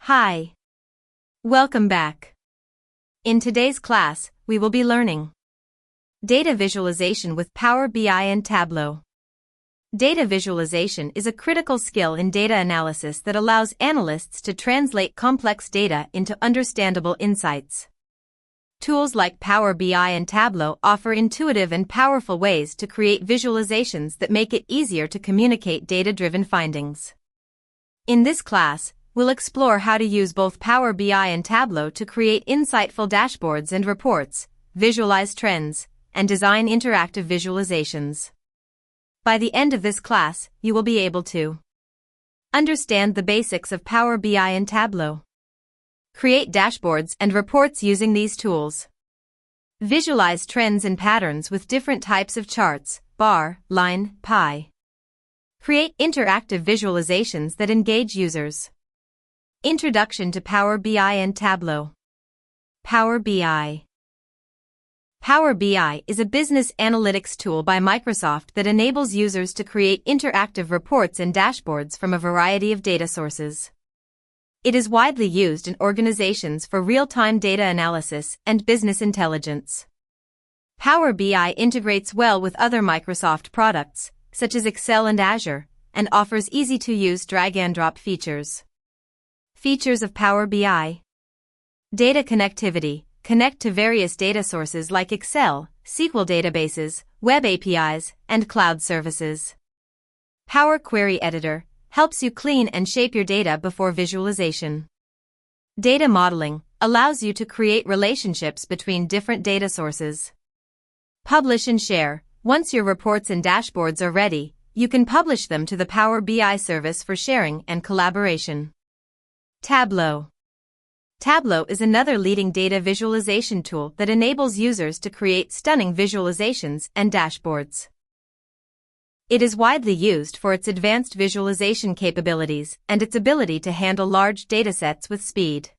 Hi. Welcome back. In today's class, we will be learning data visualization with Power BI and Tableau. Data visualization is a critical skill in data analysis that allows analysts to translate complex data into understandable insights. Tools like Power BI and Tableau offer intuitive and powerful ways to create visualizations that make it easier to communicate data-driven findings. In this class, we'll explore how to use both Power BI and Tableau to create insightful dashboards and reports, visualize trends, and design interactive visualizations. By the end of this class, you will be able to understand the basics of Power BI and Tableau, create dashboards and reports using these tools, visualize trends and patterns with different types of charts, bar, line, pie, create interactive visualizations that engage users. Introduction to Power BI and Tableau. Power BI. Power BI is a business analytics tool by Microsoft that enables users to create interactive reports and dashboards from a variety of data sources. It is widely used in organizations for real-time data analysis and business intelligence. Power BI integrates well with other Microsoft products, such as Excel and Azure, and offers easy-to-use drag-and-drop features. Features of Power BI. Data connectivity. Connect to various data sources like Excel, SQL databases, web APIs, and cloud services. Power Query Editor helps you clean and shape your data before visualization. Data modeling allows you to create relationships between different data sources. Publish and share. Once your reports and dashboards are ready, you can publish them to the Power BI service for sharing and collaboration. Tableau. Tableau is another leading data visualization tool that enables users to create stunning visualizations and dashboards. It is widely used for its advanced visualization capabilities and its ability to handle large datasets with speed.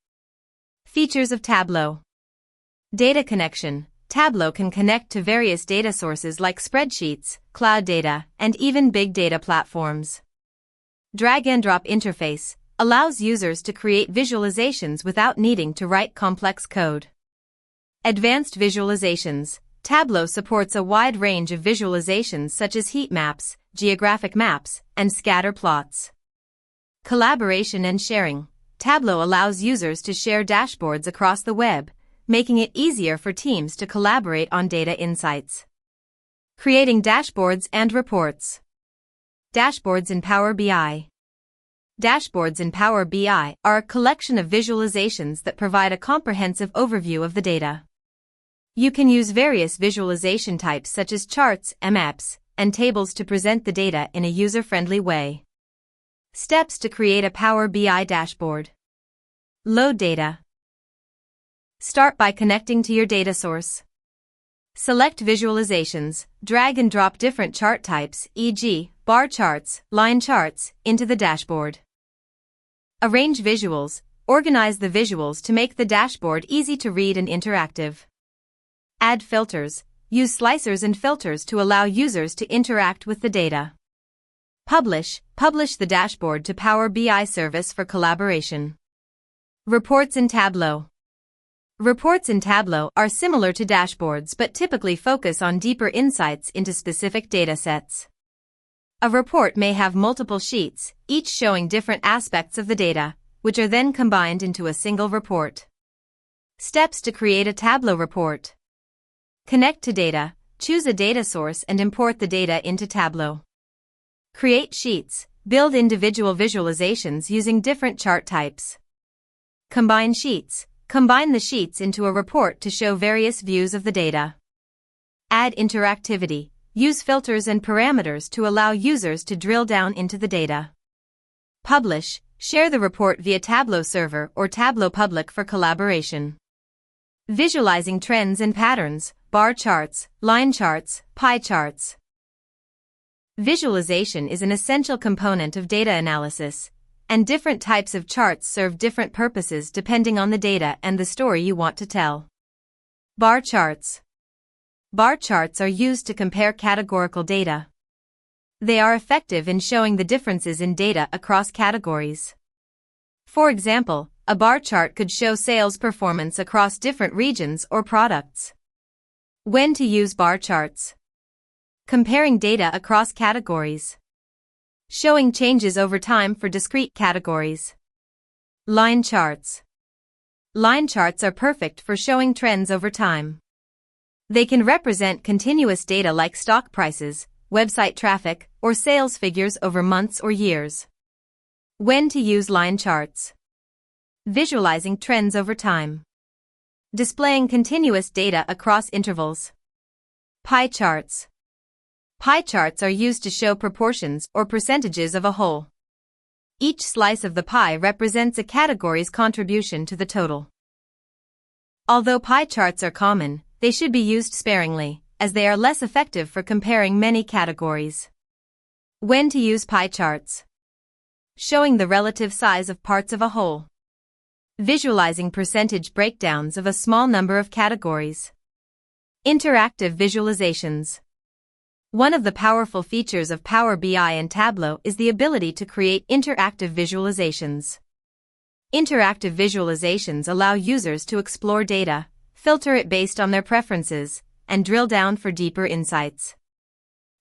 Features of Tableau. Data connection. Tableau can connect to various data sources like spreadsheets, cloud data, and even big data platforms. Drag-and-drop interface allows users to create visualizations without needing to write complex code. Advanced visualizations. Tableau supports a wide range of visualizations such as heat maps, geographic maps, and scatter plots. Collaboration and sharing. Tableau allows users to share dashboards across the web, making it easier for teams to collaborate on data insights. Creating dashboards and reports. Dashboards in Power BI. Dashboards in Power BI are a collection of visualizations that provide a comprehensive overview of the data. You can use various visualization types such as charts, maps, and tables to present the data in a user-friendly way. Steps to create a Power BI dashboard. Load data. Start by connecting to your data source. Select visualizations, drag and drop different chart types, e.g., bar charts, line charts, into the dashboard. Arrange visuals. Organize the visuals to make the dashboard easy to read and interactive. Add filters. Use slicers and filters to allow users to interact with the data. Publish the dashboard to Power BI service for collaboration. Reports in Tableau. Reports in Tableau are similar to dashboards but typically focus on deeper insights into specific datasets. A report may have multiple sheets, each showing different aspects of the data, which are then combined into a single report. Steps to create a Tableau report. Connect to data, choose a data source and import the data into Tableau. Create sheets, build individual visualizations using different chart types. Combine sheets. Combine the sheets into a report to show various views of the data. Add interactivity. Use filters and parameters to allow users to drill down into the data. Publish. Share the report via Tableau Server or Tableau Public for collaboration. Visualizing trends and patterns, bar charts, line charts, pie charts. Visualization is an essential component of data analysis, and different types of charts serve different purposes depending on the data and the story you want to tell. Bar charts. Bar charts are used to compare categorical data. They are effective in showing the differences in data across categories. For example, A bar chart could show sales performance across different regions or products. When to use bar charts. Comparing data across categories. Showing changes over time for discrete categories. Line charts. Line charts are perfect for showing trends over time. They can represent continuous data like stock prices, website traffic, or sales figures over months or years. When to use line charts. Visualizing trends over time. Displaying continuous data across intervals. Pie charts. Pie charts are used to show proportions or percentages of a whole. Each slice of the pie represents a category's contribution to the total. Although pie charts are common, they should be used sparingly, as they are less effective for comparing many categories. When to use pie charts. Showing the relative size of parts of a whole. Visualizing percentage breakdowns of a small number of categories. Interactive visualizations. One of the powerful features of Power BI and Tableau is the ability to create interactive visualizations. Interactive visualizations allow users to explore data, filter it based on their preferences, and drill down for deeper insights.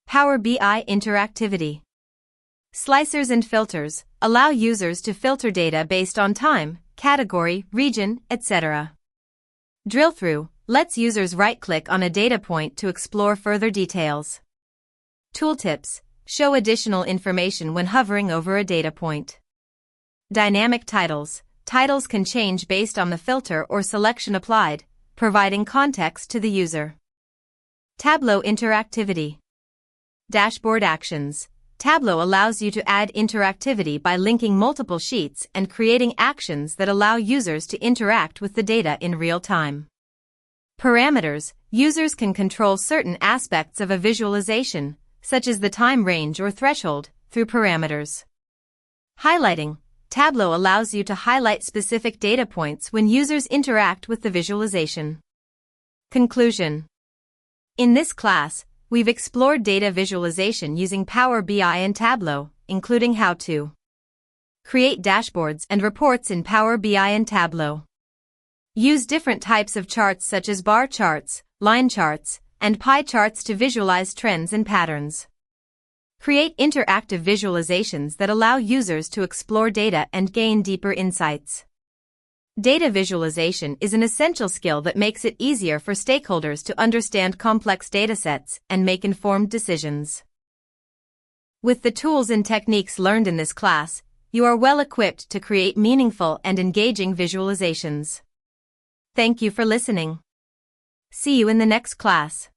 Power BI interactivity. Slicers and filters allow users to filter data based on time, category, region, etc. Drill through lets users right-click on a data point to explore further details. Tooltips show additional information when hovering over a data point. Dynamic titles. Titles can change based on the filter or selection applied, providing context to the user. Tableau interactivity. Dashboard actions. Tableau allows you to add interactivity by linking multiple sheets and creating actions that allow users to interact with the data in real time. Parameters. Users can control certain aspects of a visualization, such as the time range or threshold, through parameters. Highlighting. Tableau allows you to highlight specific data points when users interact with the visualization. Conclusion. In this class, we've explored data visualization using Power BI and Tableau, including how to create dashboards and reports in Power BI and Tableau. Use different types of charts such as bar charts, line charts, and pie charts to visualize trends and patterns. Create interactive visualizations that allow users to explore data and gain deeper insights. Data visualization is an essential skill that makes it easier for stakeholders to understand complex datasets and make informed decisions. With the tools and techniques learned in this class, you are well equipped to create meaningful and engaging visualizations. Thank you for listening. See you in the next class.